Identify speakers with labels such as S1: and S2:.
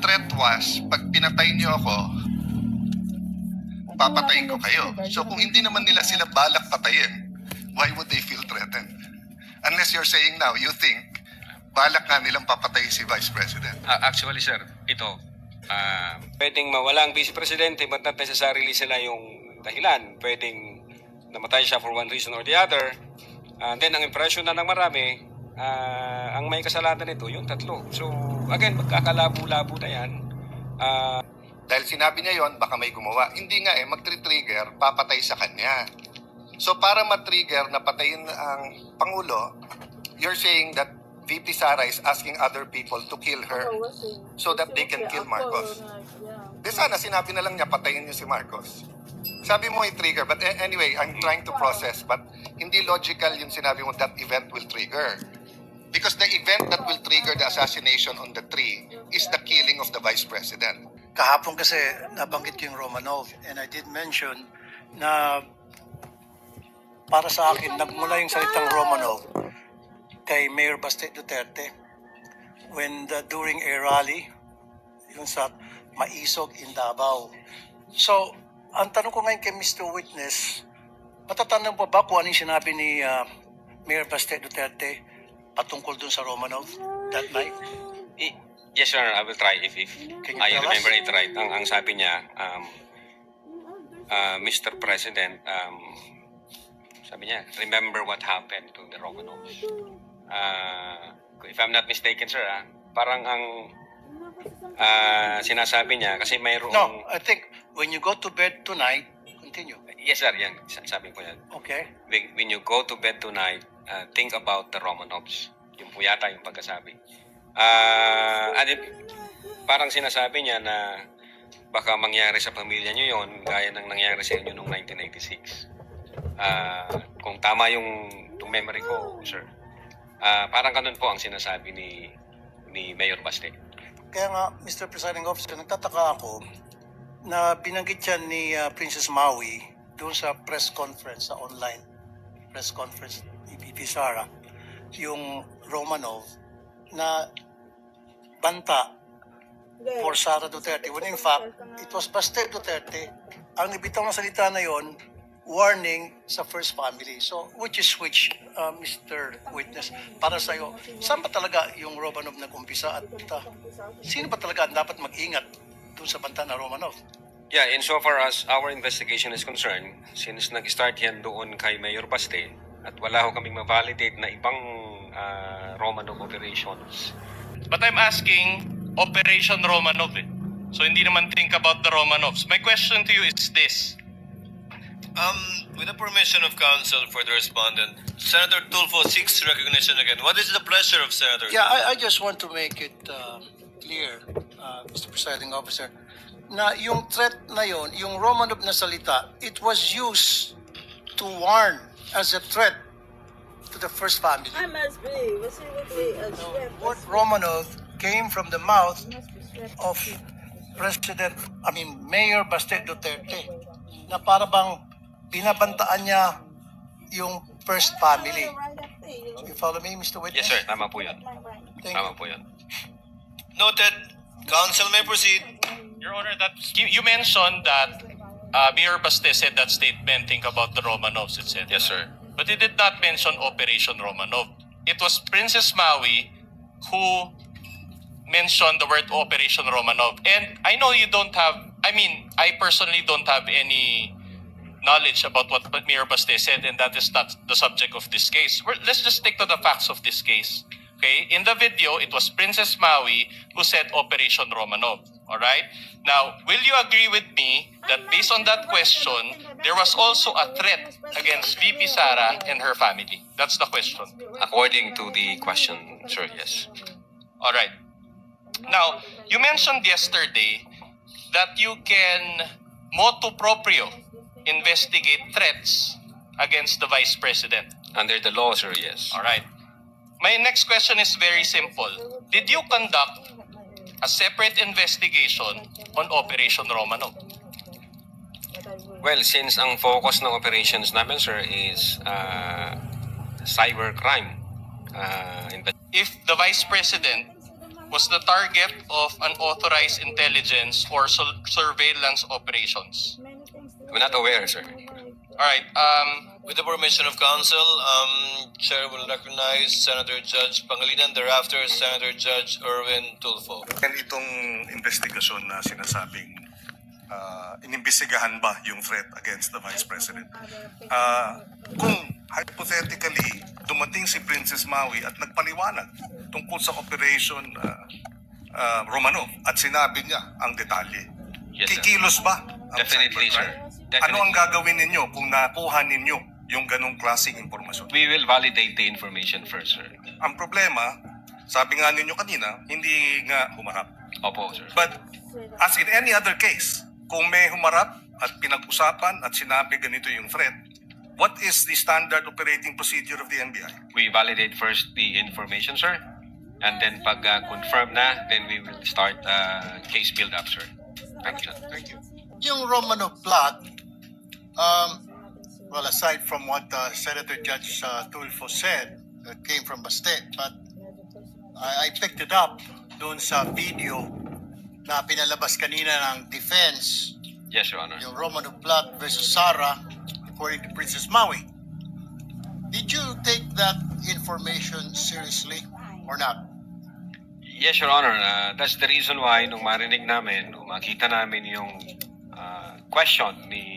S1: threat was, pag pinatay niyo ako, papatayin ko kayo. So kung hindi naman nila sila balak patayin, why would they feel threatened? Unless you're saying now, you think, balak nga nilang papatay si Vice President.
S2: Actually, sir, ito, pwedeng mawala ang Vice Presidente, but not necessarily sila yung dahilan. Pwedeng namatay siya for one reason or the other. Then, ang impression na ng marami, ang may kasalanan nito, yung tatlo. So, again, magkakalabo-labo na yan.
S1: Dahil sinabi niya yon, baka may gumawa. Hindi nga mag-trigger, papatay sa kanya. So para ma-trigger na patayin ang Pangulo, you're saying that VP Sara is asking other people to kill her so that they can kill Marcos. Di sana sinabi na lang niya patayin niyo si Marcos. Sabi mo i-trigger, but anyway, I'm trying to process, but hindi logical yung sinabi mo that event will trigger. Because the event that will trigger the assassination on the tree is the killing of the Vice President.
S3: Kahapon kasi nabanggit ko yung Romanov, and I did mention na para sa akin, nagmula yung salitang Romanov kay Mayor Baste Duterte when during a rally yung sa Maisog in Davao. So, ang tanong ko ngayon kay Mr. Witness, matatandaan pa ba kung anong sinabi ni Mayor Baste Duterte patungkol dun sa Romanov that night?
S2: Yes, sir, I will try if
S3: Can you
S2: I
S3: tell
S2: remember
S3: us?
S2: it right. Ang sabi niya, Mr. President, sabi niya, remember what happened to the Romanovs. If I'm not mistaken, sir, parang ang sinasabi niya, kasi mayroong...
S3: No, I think when you go to bed tonight, continue.
S2: Yes, sir, yan, sabi ko yan.
S3: Okay.
S2: When you go to bed tonight, think about the Romanovs. Yung po yata yung pagkasabi. Parang sinasabi niya na baka mangyari sa pamilya niyo yon gaya ng nangyari sa inyo noong 1996. Kung tama yung memory ko, sir. Parang ganun po ang sinasabi ni Mayor Baste.
S3: Kaya nga, Mr. Presiding Officer, nagtataka ako na binanggit yan ni Princess Maui doon sa press conference, sa online press conference ni VP Sara, yung Romanov na banta for Sara Duterte. When in fact, it was Baste Duterte ang nabitaw ng salita na yon, warning sa first family. So, which, Mr. Witness, para sa'yo, saan ba talaga yung Romanov nag-umpisa at sino ba talaga ang dapat mag-ingat dun sa banta na Romanov?
S2: Yeah, insofar as our investigation is concerned, since nag-start yan doon kay Mayor Baste, at wala ho kaming ma-validate na ibang Romanov operations.
S4: But I'm asking Operation Romanov. So hindi naman think about the Romanovs. My question to you is this.
S5: With the permission of counsel for the respondent, Senator Tulfo seeks recognition again. What is the pleasure of Senator?
S3: Yeah, I just want to make it clear, Mr. Presiding Officer, na yung threat na yon, yung Romanov na salita, it was used to warn as a threat to the first family.
S6: I must be. Was it with me?
S3: Word Romanov came from the mouth of Mayor Baste Duterte, na para bang binabantaan niya yung first family. You follow me, Mr. Witness?
S2: Yes, sir. Tama po yun.
S3: Thank
S2: Tama
S3: you.
S2: po yun.
S5: Noted. Counsel may proceed.
S4: Your Honor, that you mentioned that Mayor Baste said that statement, think about the Romanovs, etc.
S2: Yes, sir.
S4: But he did not mention Operation Romanov. It was Princess Maui who mentioned the word Operation Romanov. And I know you don't have, I personally don't have any knowledge about what Mayor Baste said, and that is not the subject of this case. Let's just stick to the facts of this case. Okay? In the video, it was Princess Maui who said Operation Romanov. Alright? Now, will you agree with me that based on that question, there was also a threat against VP Sara and her family? That's the question.
S2: According to the question, sir, yes.
S4: Alright. Now, you mentioned yesterday that you can motu proprio investigate threats against the Vice President.
S2: Under the law, sir, yes.
S4: Alright. My next question is very simple. Did you conduct a separate investigation on Operation Romanov?
S2: Well, since ang focus ng operations namin, sir, is cybercrime.
S4: If the Vice President was the target of unauthorized intelligence or surveillance operations?
S2: We're not aware, sir.
S4: All right.
S5: With the permission of counsel, Chair will recognize Senator Judge Pangilinan, thereafter Senator Judge Erwin Tulfo.
S7: And itong investigasyon na sinasabing inimbestigahan ba yung threat against the Vice President? Kung hypothetically dumating si Princess Maui at nagpaliwanag tungkol sa Operation Romanov at sinabi niya ang detalye,
S2: Yes, sir.
S7: kikilos ba ang
S2: Definitely,
S7: cybercrime?
S2: sir.
S7: Ano ang
S2: Definitely.
S7: gagawin ninyo kung nakuha ninyo yung ganong klaseng impormasyon?
S2: We will validate the information first, sir.
S7: Ang problema, sabi nga ninyo kanina, hindi nga humarap.
S2: Opo, sir.
S7: But as in any other case, kung may humarap at pinag-usapan at sinabi ganito yung threat, what is the standard operating procedure of the NBI?
S2: We validate first the information, sir. And then pag confirm na, then we will start case build-up, sir. Thank you.
S7: Thank you.
S3: Yung Romanov plot, well, aside from what Senator Judge Tulfo said, that came from Baste, but I picked it up doon sa video na pinalabas kanina ng defense,
S2: Yes, Your Honor.
S3: yung Romanov plot versus Sara, according to Princess Maui. Did you take that information seriously or not?
S2: Yes, Your Honor. That's the reason why nung marinig namin, nung makita namin yung question ni